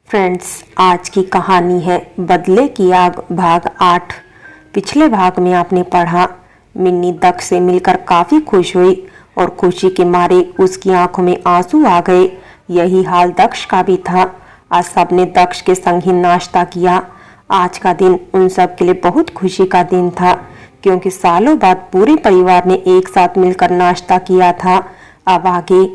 Friends, आज की कहानी है बदले की आग भाग 8। पिछले भाग में आपने पढ़ा मिन्नी दक्ष से मिलकर काफी खुश हुई और खुशी के मारे उसकी आंखों में आंसू आ गए। यही हाल दक्ष का भी था। आज सबने दक्ष के संग ही नाश्ता किया। आज का दिन उन सब के लिए बहुत खुशी का दिन था, क्योंकि सालों बाद पूरे परिवार ने एक साथ मिलकर नाश्ता किया था। अब आगे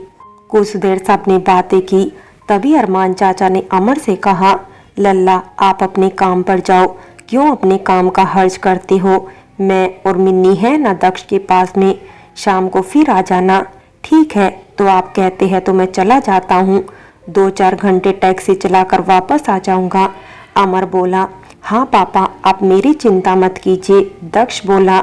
कुछ देर सबने बातें की। तभी अरमान चाचा ने अमर से कहा, लल्ला आप अपने काम पर जाओ, क्यों अपने काम का हर्ज करते हो। मैं और मिन्नी है ना दक्ष के पास में, शाम को फिर आ जाना। ठीक है, तो आप कहते हैं तो मैं चला जाता हूँ। 2-4 घंटे टैक्सी चलाकर वापस आ जाऊंगा। अमर बोला, हाँ पापा आप मेरी चिंता मत कीजिए, दक्ष बोला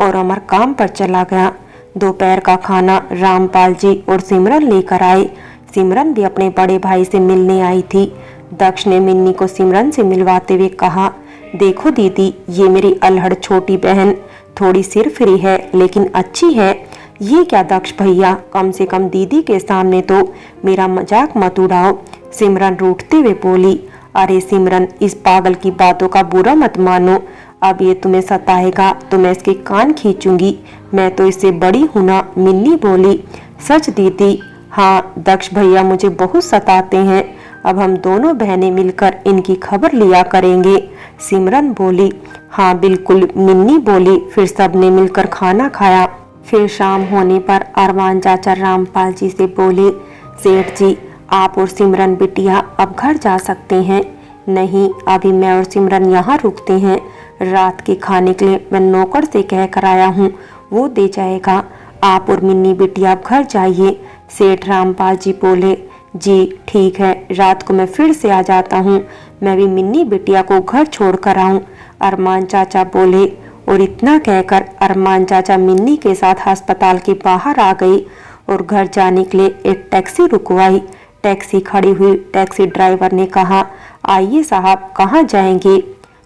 और अमर काम पर चला गया। दोपहर का खाना रामपाल जी और सिमरन लेकर आए। सिमरन भी अपने बड़े भाई से मिलने आई थी। दक्ष ने मिन्नी को सिमरन से मिलवाते हुए कहा, देखो दीदी, ये मेरी अल्हड़ छोटी बहन, थोड़ी सिरफिरी है लेकिन अच्छी है। ये क्या दक्ष भैया, कम से कम दीदी के सामने तो मेरा मजाक मत उड़ाओ। सिमरन रूठते हुए बोली, अरे सिमरन, इस पागल की बातों का बुरा मत मानो। अब ये तुम्हें सताएगा तो मैं इसके कान खींचूंगी। मैं तो इससे बड़ी हूं ना। मिन्नी बोली, सच दीदी, हाँ दक्ष भैया मुझे बहुत सताते हैं। अब हम दोनों बहनें मिलकर इनकी खबर लिया करेंगे। सिमरन बोली, हाँ बिल्कुल। मिन्नी बोली। फिर सबने मिलकर खाना खाया। फिर शाम होने पर अरमान चाचा रामपाल जी से बोले, सेठ जी आप और सिमरन बिटिया अब घर जा सकते हैं। नहीं, अभी मैं और सिमरन यहाँ रुकते हैं। रात के खाने के लिए मैं नौकर से कह कर आया हूँ, वो दे जाएगा। आप और मिन्नी बिटिया अब घर जाइए। सेठ रामपाल जी बोले, जी ठीक है, रात को मैं फिर से आ जाता हूँ। मैं भी मिन्नी बिटिया को घर छोड़ कर आऊँ। अरमान चाचा बोले। और इतना कहकर अरमान चाचा मिन्नी के साथ अस्पताल के बाहर आ गई और घर जाने के लिए एक टैक्सी रुकवाई। टैक्सी खड़ी हुई। टैक्सी ड्राइवर ने कहा, आइए साहब, कहाँ जाएंगे।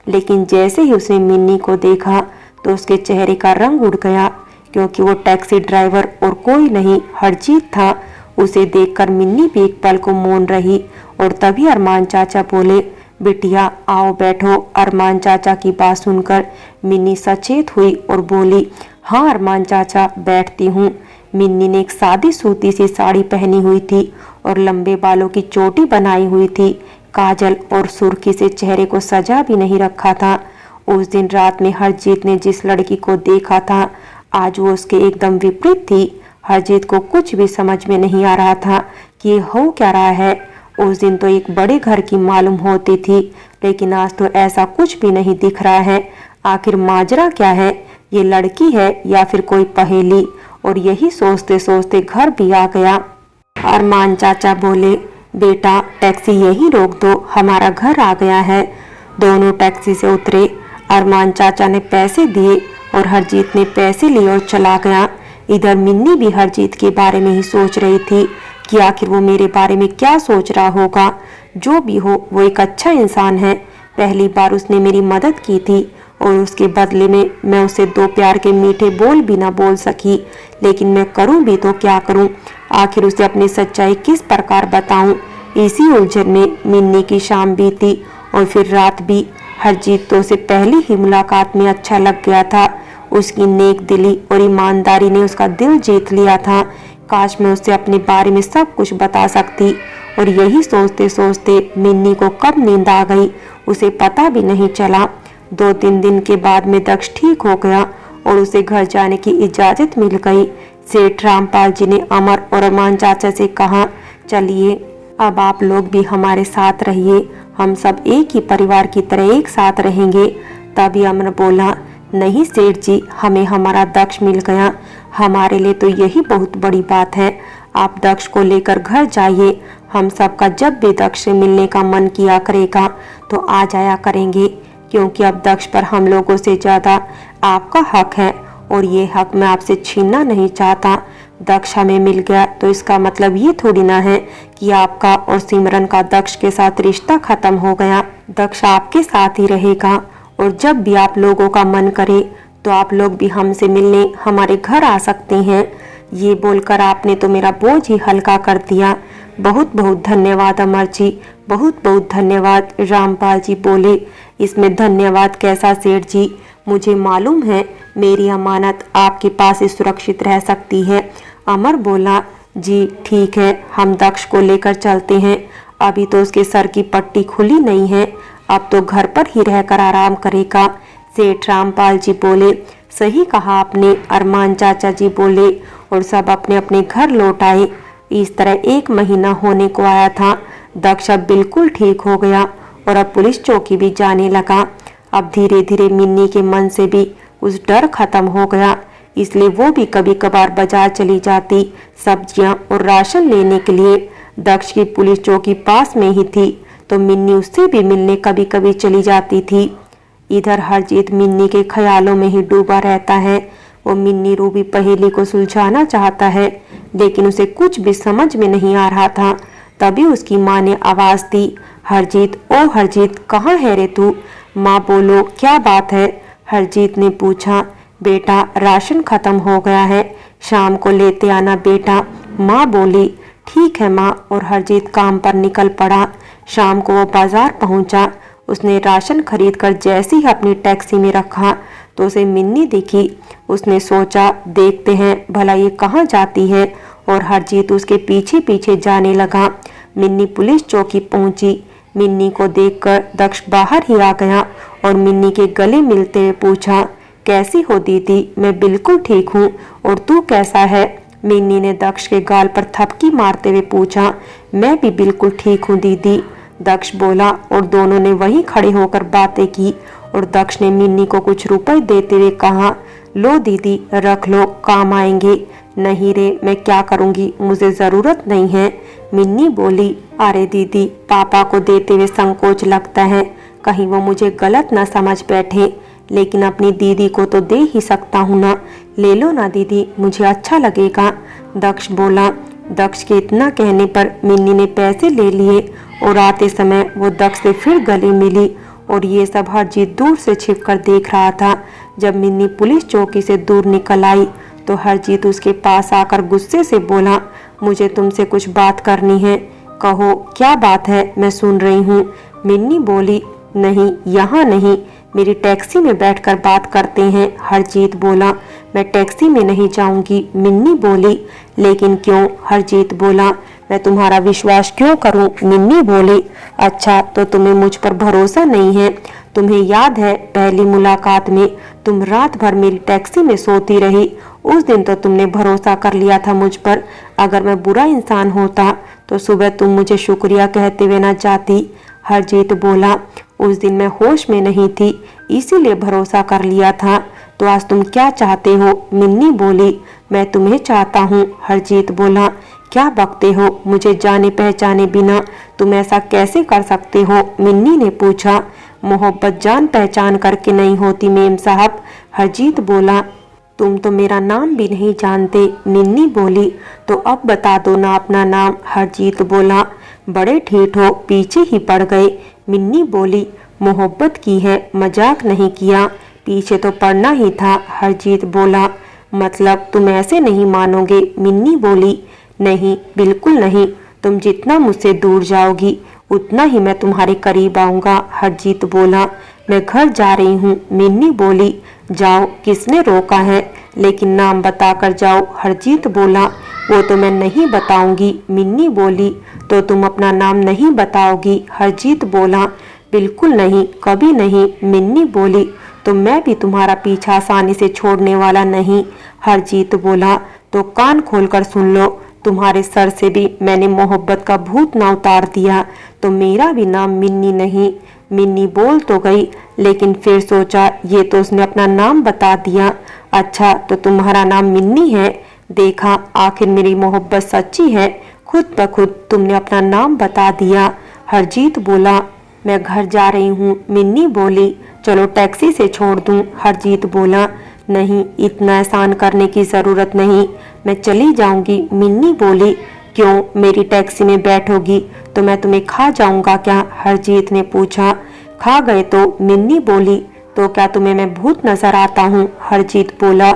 लेकिन जैसे ही उसने मिन्नी को देखा तो उसके चेहरे का रंग उड़ गया, क्योंकि वो टैक्सी ड्राइवर और कोई नहीं, हरजीत था। उसे देखकर मिन्नी भी एक पल को मौन रही। और तभी अरमान चाचा बोले, बिटिया आओ बैठो। अरमान चाचा की बात सुनकर मिन्नी सचेत हुई और बोली, हाँ अरमान चाचा, बैठती हूँ। मिन्नी ने एक सादी सूती सी साड़ी पहनी हुई थी और लंबे बालों की चोटी बनाई हुई थी। काजल और सुर्खी से चेहरे को सजा भी नहीं रखा था। उस दिन रात में हरजीत ने जिस लड़की को देखा था, आज वो उसके एकदम विपरीत थी। हरजीत को कुछ भी समझ में नहीं आ रहा था कि ये हो क्या रहा है। उस दिन तो एक बड़े घर की मालूम होती थी, लेकिन आज तो ऐसा कुछ भी नहीं दिख रहा है। आखिर माजरा क्या है, ये लड़की है या फिर कोई पहेली। और यही सोचते सोचते घर भी आ गया। अरमान चाचा बोले, बेटा टैक्सी यहीं रोक दो, हमारा घर आ गया है। दोनों टैक्सी से उतरे। अरमान चाचा ने पैसे दिए और हरजीत ने पैसे लिए और चला गया। इधर मिन्नी भी हरजीत के बारे में ही सोच रही थी कि आखिर वो मेरे बारे में क्या सोच रहा होगा। जो भी हो, वो एक अच्छा इंसान है। पहली बार उसने मेरी मदद की थी और उसके बदले में मैं उसे 2 प्यार के मीठे बोल भी ना बोल सकी। लेकिन मैं करूं भी तो क्या करूं, आखिर उसे अपनी सच्चाई किस प्रकार बताऊं। इसी उलझन में मिन्नी की शाम बीती और फिर रात भी। हरजीत तो उसे पहली ही मुलाकात में अच्छा लग गया था। उसकी नेक दिली और ईमानदारी ने उसका दिल जीत लिया था। काश मैं उससे अपने बारे में सब कुछ बता सकती। और यही सोचते सोचते मिन्नी को कब नींद आ गई, उसे पता भी नहीं चला। 2-3 दिन के बाद में दक्ष ठीक हो गया और उसे घर जाने की इजाजत मिल गई। सेठ रामपाल जी ने अमर और अरमान चाचा से कहा, चलिए अब आप लोग भी हमारे साथ रहिए, हम सब एक ही परिवार की तरह एक साथ रहेंगे। तभी अमर बोला, नहीं सेठ जी, हमें हमारा दक्ष मिल गया, हमारे लिए तो यही बहुत बड़ी बात है। आप दक्ष को लेकर घर जाइए। हम सबका जब भी दक्ष से मिलने का मन किया करेगा तो आ जाया करेंगे, क्योंकि अब दक्ष पर हम लोगों से ज्यादा आपका हक है और ये हक मैं आपसे छीनना नहीं चाहता। दक्ष हमें मिल गया तो इसका मतलब ये थोड़ी ना है कि आपका और सिमरन का दक्ष के साथ रिश्ता खत्म हो गया। दक्ष आपके साथ ही रहेगा और जब भी आप लोगों का मन करे तो आप लोग भी हमसे मिलने हमारे घर आ सकते हैं। ये बोलकर आपने तो मेरा बोझ ही हल्का कर दिया। बहुत बहुत धन्यवाद अमर जी, बहुत बहुत धन्यवाद। रामपाल जी बोले, इसमें धन्यवाद कैसा सेठ जी, मुझे मालूम है मेरी अमानत आपके पास ही सुरक्षित रह सकती है। अमर बोला, जी ठीक है, हम दक्ष को लेकर चलते हैं। अभी तो उसके सर की पट्टी खुली नहीं है, अब तो घर पर ही रहकर आराम करेगा। सेठ रामपाल जी बोले, सही कहा आपने। अरमान चाचा जी बोले और सब अपने अपने घर लौट आए। इस तरह 1 महीना होने को आया था। दक्ष अब बिल्कुल ठीक हो गया और अब पुलिस चौकी भी जाने लगा। अब धीरे धीरे मिन्नी के मन से भी उस डर खत्म हो गया, इसलिए वो भी कभी कभार बाजार चली जाती सब्जियां और राशन लेने के लिए। दक्ष की पुलिस चौकी पास में ही थी, तो मिन्नी उससे भी मिलने कभी कभी चली जाती थी। इधर हरजीत मिन्नी के ख्यालों में ही डूबा रहता है। वो मिन्नी रूबी पहेली को सुलझाना चाहता है, लेकिन उसे कुछ भी समझ में नहीं आ रहा था। तभी उसकी माँ ने आवाज दी, हरजीत, ओ हरजीत, कहाँ है रे तू? माँ बोलो, क्या बात है? हरजीत ने पूछा। बेटा, राशन खत्म हो गया है, शाम को लेते आना बेटा। माँ बोली, ठीक है माँ। और हरजीत काम पर निकल पड़ा। शाम को वो बाजार पहुंचा। उसने राशन खरीदकर जैसे ही अपनी टैक्सी में रखा तो उसे मिन्नी दिखी। उसने सोचा, देखते हैं भला ये कहाँ जाती है, और हरजीत उसके पीछे पीछे जाने लगा। मिन्नी पुलिस चौकी पहुंची। मिन्नी को देखकर दक्ष बाहर ही आ गया और मिन्नी के गले मिलते हुए पूछा, कैसी हो दीदी? मैं बिल्कुल ठीक हूँ, और तू कैसा है? मिन्नी ने दक्ष के गाल पर थपकी मारते हुए पूछा, मैं भी बिल्कुल ठीक हूँ दीदी। दक्ष बोला, और दोनों ने वहीं खड़े होकर बातें की। और दक्ष ने मिन्नी को कुछ रुपए देते हुए कहा, लो दीदी, रख लो, काम आएंगे। नहीं रे, मैं क्या करूंगी, मुझे जरूरत नहीं है। मिन्नी बोली, अरे दीदी, पापा को देते हुए संकोच लगता है, कहीं वो मुझे गलत ना समझ बैठे, लेकिन अपनी दीदी को तो दे ही सकता हूँ ना। ले लो ना दीदी, मुझे अच्छा लगेगा। दक्ष बोला। दक्ष के इतना कहने पर मिन्नी ने पैसे ले लिए और आते समय वो दक्ष से फिर गले मिली। और ये सब हरजीत दूर से छिपकर देख रहा था। जब मिन्नी पुलिस चौकी से दूर निकल आई तो हरजीत उसके पास आकर गुस्से से बोला, मुझे तुमसे कुछ बात करनी है। कहो, क्या बात है, मैं सुन रही हूँ। मिन्नी बोली, नहीं, यहाँ नहीं, मेरी टैक्सी में बैठकर बात करते हैं। हरजीत बोला, मैं टैक्सी में नहीं जाऊंगी। मिन्नी बोली, लेकिन क्यों? हरजीत बोला, मैं तुम्हारा विश्वास क्यों करूं? मिन्नी बोली, अच्छा, तो तुम्हें मुझ पर भरोसा नहीं है? तुम्हें याद है पहली मुलाकात में तुम रात भर मेरी टैक्सी में सोती रही? उस दिन तो तुमने भरोसा कर लिया था मुझ पर। अगर मैं बुरा इंसान होता तो सुबह तुम मुझे शुक्रिया कहते हुए ना जाती। हरजीत बोला, उस दिन मैं होश में नहीं थी, इसीलिए भरोसा कर लिया था। तो आज तुम क्या चाहते हो? मिन्नी बोली, मैं तुम्हें चाहता हूँ। हरजीत बोला, क्या बकते हो? मुझे जाने पहचाने बिना तुम ऐसा कैसे कर सकते हो? मिन्नी ने पूछा। मोहब्बत जान पहचान करके नहीं होती मेम साहब। हरजीत बोला, तुम तो मेरा नाम भी नहीं जानते। मिन्नी बोली, तो अब बता दो ना अपना नाम। हरजीत बोला, बड़े ठीठ हो, पीछे ही पड़ गए। मिन्नी बोली, मोहब्बत की है, मजाक नहीं किया, पीछे तो पड़ना ही था। हरजीत बोला, मतलब तुम ऐसे नहीं मानोगे? मिन्नी बोली, नहीं, बिल्कुल नहीं, तुम जितना मुझसे दूर जाओगी उतना ही मैं तुम्हारे करीब आऊंगा। हरजीत बोला, मैं घर जा रही हूँ। मिन्नी बोली, जाओ, किसने रोका है, लेकिन नाम बताकर जाओ। हरजीत बोला, वो तो मैं नहीं बताऊंगी। मिन्नी बोली, तो तुम अपना नाम नहीं बताओगी? हरजीत बोला, बिल्कुल नहीं, कभी नहीं। मिन्नी बोली, तो मैं भी तुम्हारा पीछा आसानी से छोड़ने वाला नहीं। हरजीत बोला, तो कान खोलकर सुन लो, तुम्हारे सर से भी मैंने मोहब्बत का भूत ना उतार दिया तो मेरा भी नाम मिन्नी नहीं। मिन्नी बोल तो गई, लेकिन फिर सोचा ये तो उसने अपना नाम बता दिया। अच्छा, तो तुम्हारा नाम मिन्नी है? देखा, आखिर मेरी मोहब्बत सच्ची है, खुद ब खुद तुमने अपना नाम बता दिया। हरजीत बोला, मैं घर जा रही हूँ। मिन्नी बोली, चलो टैक्सी से छोड़ दूँ। हरजीत बोला, नहीं, इतना एहसान करने की जरूरत नहीं, मैं चली जाऊंगी। मिन्नी बोली, क्यों? मेरी टैक्सी में बैठोगी तो मैं तुम्हें खा जाऊंगा क्या? हरजीत ने पूछा। खा गए तो? मिन्नी बोली, तो क्या तुम्हें मैं भूत नजर आता हूँ? हरजीत बोला,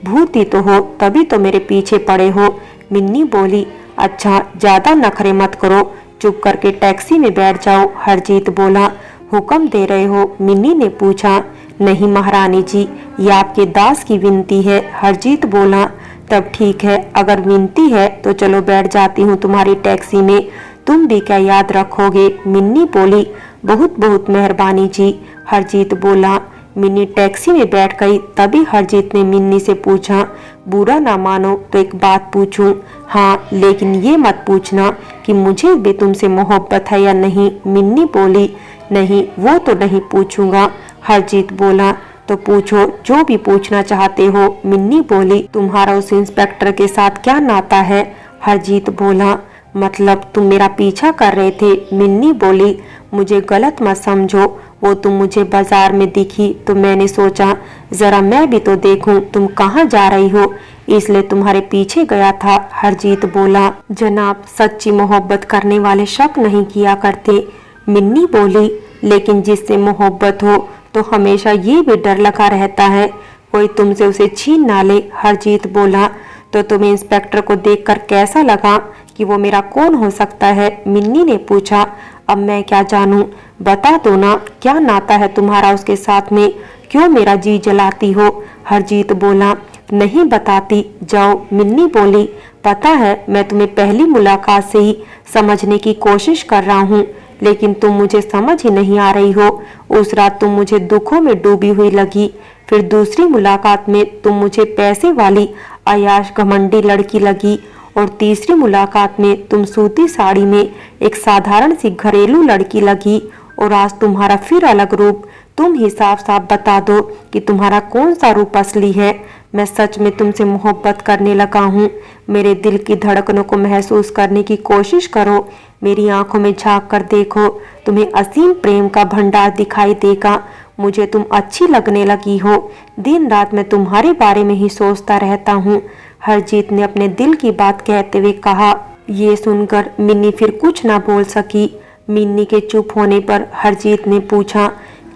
भूत ही तो हो, तभी तो मेरे पीछे पड़े हो। मिन्नी बोली, अच्छा, ज्यादा नखरे मत करो, चुप करके टैक्सी में बैठ जाओ। हरजीत बोला। हुक्म दे रहे हो? मिन्नी ने पूछा। नहीं महारानी जी, ये आपके दास की विनती है। हरजीत बोला। तब ठीक है, अगर विनती है तो चलो बैठ जाती हूँ तुम्हारी टैक्सी में। तुम भी क्या याद रखोगे? मिन्नी बोली। बहुत बहुत मेहरबानी जी। हरजीत बोला। मिन्नी टैक्सी में बैठ गई। तभी हरजीत ने मिन्नी से पूछा, बुरा ना मानो तो एक बात पूछूं? हाँ, लेकिन ये मत पूछना कि मुझे भी तुमसे मोहब्बत है या नहीं। मिन्नी बोली। नहीं, वो तो नहीं पूछूंगा। हरजीत बोला। तो पूछो, जो भी पूछना चाहते हो। मिन्नी बोली। तुम्हारा उस इंस्पेक्टर के साथ क्या नाता है? हरजीत बोला। मतलब तुम मेरा पीछा कर रहे थे? मिन्नी बोली। मुझे गलत मत समझो, वो तुम मुझे बाजार में दिखी तो मैंने सोचा जरा मैं भी तो देखूं तुम कहाँ जा रही हो, इसलिए तुम्हारे पीछे गया था। हरजीत बोला। जनाब, सच्ची मोहब्बत करने वाले शक नहीं किया करते। मिन्नी बोली। लेकिन जिससे मोहब्बत हो तो हमेशा ये भी डर लगा रहता है कोई तुमसे उसे छीन ना ले। हरजीत बोला। तो तुम्हें इंस्पेक्टर को देखकर कैसा लगा कि वो मेरा कौन हो सकता है? मिन्नी ने पूछा। अब मैं क्या जानूं, बता दो ना, क्या नाता है तुम्हारा उसके साथ में? क्यों मेरा जी जलाती हो? हरजीत बोला। नहीं बताती, जाओ। मिन्नी बोली। पता है मैं तुम्हें पहली मुलाकात से ही समझने की कोशिश कर रहा हूँ, लेकिन तुम मुझे समझ ही नहीं आ रही हो। उस रात तुम मुझे दुखों में डूबी हुई लगी, फिर दूसरी मुलाकात में तुम मुझे पैसे वाली अयाश घमंडी लड़की लगी, और तीसरी मुलाकात में तुम सूती साड़ी में एक साधारण सी घरेलू लड़की लगी, और आज तुम्हारा फिर अलग रूप। तुम ही साफ साफ बता दो कि तुम्हारा कौन सा रूप असली है। मैं सच में तुमसे मोहब्बत करने लगा हूँ। मेरे दिल की धड़कनों को महसूस करने की कोशिश करो, मेरी आंखों में झांक कर देखो, तुम्हें असीम प्रेम का भंडार दिखाई देगा। मुझे तुम अच्छी लगने लगी हो। दिन रात मैं तुम्हारे बारे में ही सोचता रहता हूँ। हरजीत ने अपने दिल की बात कहते हुए कहा। ये सुनकर मिन्नी फिर कुछ ना बोल सकी। मिन्नी के चुप होने पर हरजीत ने पूछा,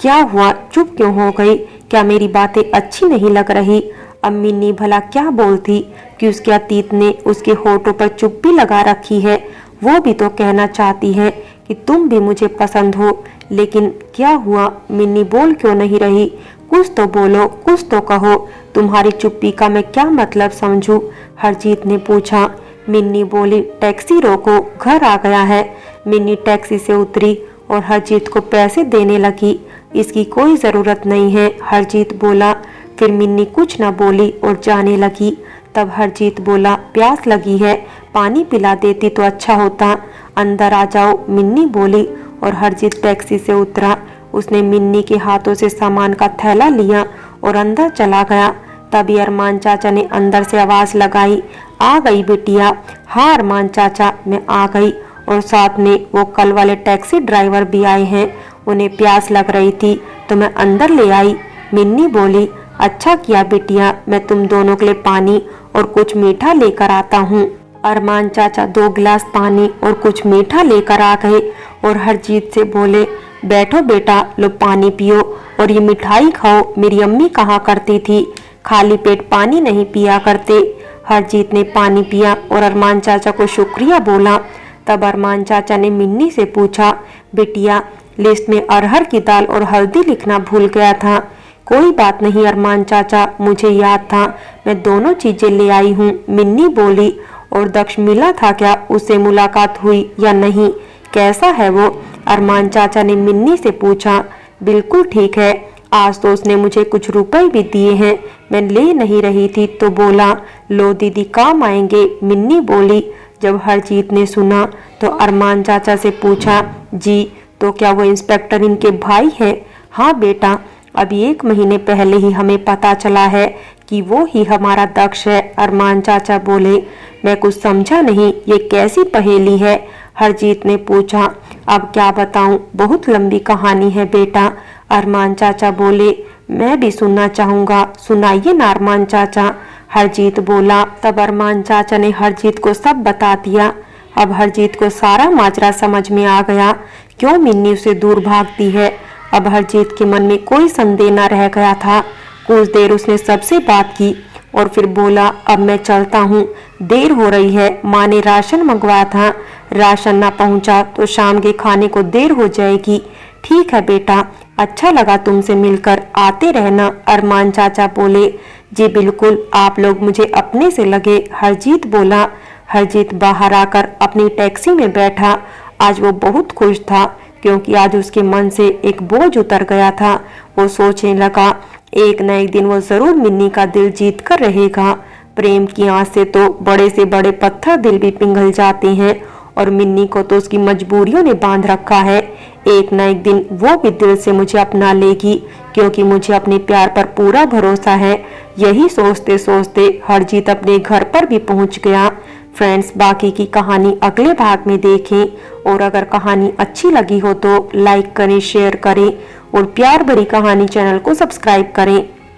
क्या हुआ, चुप क्यों हो गई? क्या मेरी बातें अच्छी नहीं लग रही? अब मिन्नी भला क्या बोलती कि उसके अतीत ने उसके होठों पर चुप्पी लगा रखी है। वो भी तो कहना चाहती है कि तुम भी मुझे पसंद हो, लेकिन क्या हुआ? मिन्नी बोल क्यों नहीं रही? कुछ तो बोलो, कुछ तो कहो। तुम्हारी चुप्पी का मैं क्या मतलब समझूं? हरजीत ने पूछा। मिन्नी बोली। टैक्सी रोको, घर आ गया है। मिन्नी टैक्सी से उतरी और हरजीत को पैसे देने लगी। इसकी कोई जरूरत नहीं है, हरजीत बोला। फिर मिन्नी कुछ न बोली और जाने लगी। तब हरजीत बोला, प्यास लगी है, पानी पिला देती तो अच्छा होता। अंदर आ जाओ, मिन्नी बोली, और हरजीत टैक्सी से उतरा। उसने मिन्नी के हाथों से सामान का थैला लिया और अंदर चला गया। तभी अरमान चाचा ने अंदर से आवाज लगाई, आ गई बिटिया। हाँ अरमान चाचा, मैं आ गई, और साथ में वो कल वाले टैक्सी ड्राइवर भी आए हैं। उन्हें प्यास लग रही थी तो मैं अंदर ले आई। मिन्नी बोली। अच्छा किया बिटिया, मैं तुम दोनों के लिए पानी और कुछ मीठा लेकर आता हूँ। अरमान चाचा 2 गिलास पानी और कुछ मीठा लेकर आ गए और हरजीत से बोले, बैठो बेटा, लो पानी पियो और ये मिठाई खाओ। मेरी अम्मी कहा करती थी, खाली पेट पानी नहीं पिया करते। हरजीत ने पानी पिया और अरमान चाचा को शुक्रिया बोला। तब अरमान चाचा ने मिन्नी से पूछा, बिटिया लिस्ट में अरहर की दाल और हल्दी लिखना भूल गया था। कोई बात नहीं अरमान चाचा, मुझे याद था, मैं दोनों चीजें ले आई हूँ। मिन्नी बोली। और दक्ष मिला था क्या? उससे मुलाकात हुई या नहीं? कैसा है वो? अरमान चाचा ने मिन्नी से पूछा। बिल्कुल ठीक है, आज तो उसने मुझे कुछ रुपए भी दिए हैं। मैं ले नहीं रही थी तो बोला, लो दीदी काम आएंगे। मिन्नी बोली। जब हरजीत ने सुना तो अरमान चाचा से पूछा, जी तो क्या वो इंस्पेक्टर इनके भाई है? हाँ बेटा, अभी 1 महीने पहले ही हमें पता चला है कि वो ही हमारा दक्ष है। अरमान चाचा बोले। मैं कुछ समझा नहीं, ये कैसी पहेली है? हरजीत ने पूछा। अब क्या बताऊं, बहुत लंबी कहानी है बेटा। अरमान चाचा बोले। मैं भी सुनना चाहूंगा, सुनाइए ना अरमान चाचा। हरजीत बोला। तब अरमान चाचा ने हरजीत को सब बता दिया। अब हरजीत को सारा माजरा समझ में आ गया, क्यों मिन्नी उसे दूर भागती है। अब हरजीत के मन में कोई संदेह न रह गया था। कुछ देर उसने सबसे बात की और फिर बोला, अब मैं चलता हूँ, देर हो रही है। माँ ने राशन मंगवाया था, राशन ना पहुंचा तो शाम के खाने को देर हो जाएगी। ठीक है बेटा, अच्छा लगा तुमसे मिलकर, आते रहना। अरमान चाचा बोले। जी बिल्कुल, आप लोग मुझे अपने से लगे, हरजीत बोला। हरजीत बाहर आकर अपनी टैक्सी में बैठा। आज वो बहुत खुश था क्योंकि आज उसके मन से एक बोझ उतर गया था। वो सोचने लगा एक न एक दिन वो जरूर मिन्नी का दिल जीत कर रहेगा। प्रेम की आंच से तो बड़े से बड़े पत्थर दिल भी पिघल जाते हैं और मिन्नी को तो उसकी मजबूरियों ने बांध रखा है। एक न एक दिन वो भी दिल से मुझे अपना लेगी क्योंकि मुझे अपने प्यार पर पूरा भरोसा है। यही सोचते सोचते हरजीत अपने घर पर भी पहुंच गया। फ्रेंड्स, बाकी की कहानी अगले भाग में देखें और अगर कहानी अच्छी लगी हो तो लाइक करें, शेयर करें और प्यार भरी कहानी चैनल को सब्सक्राइब करें।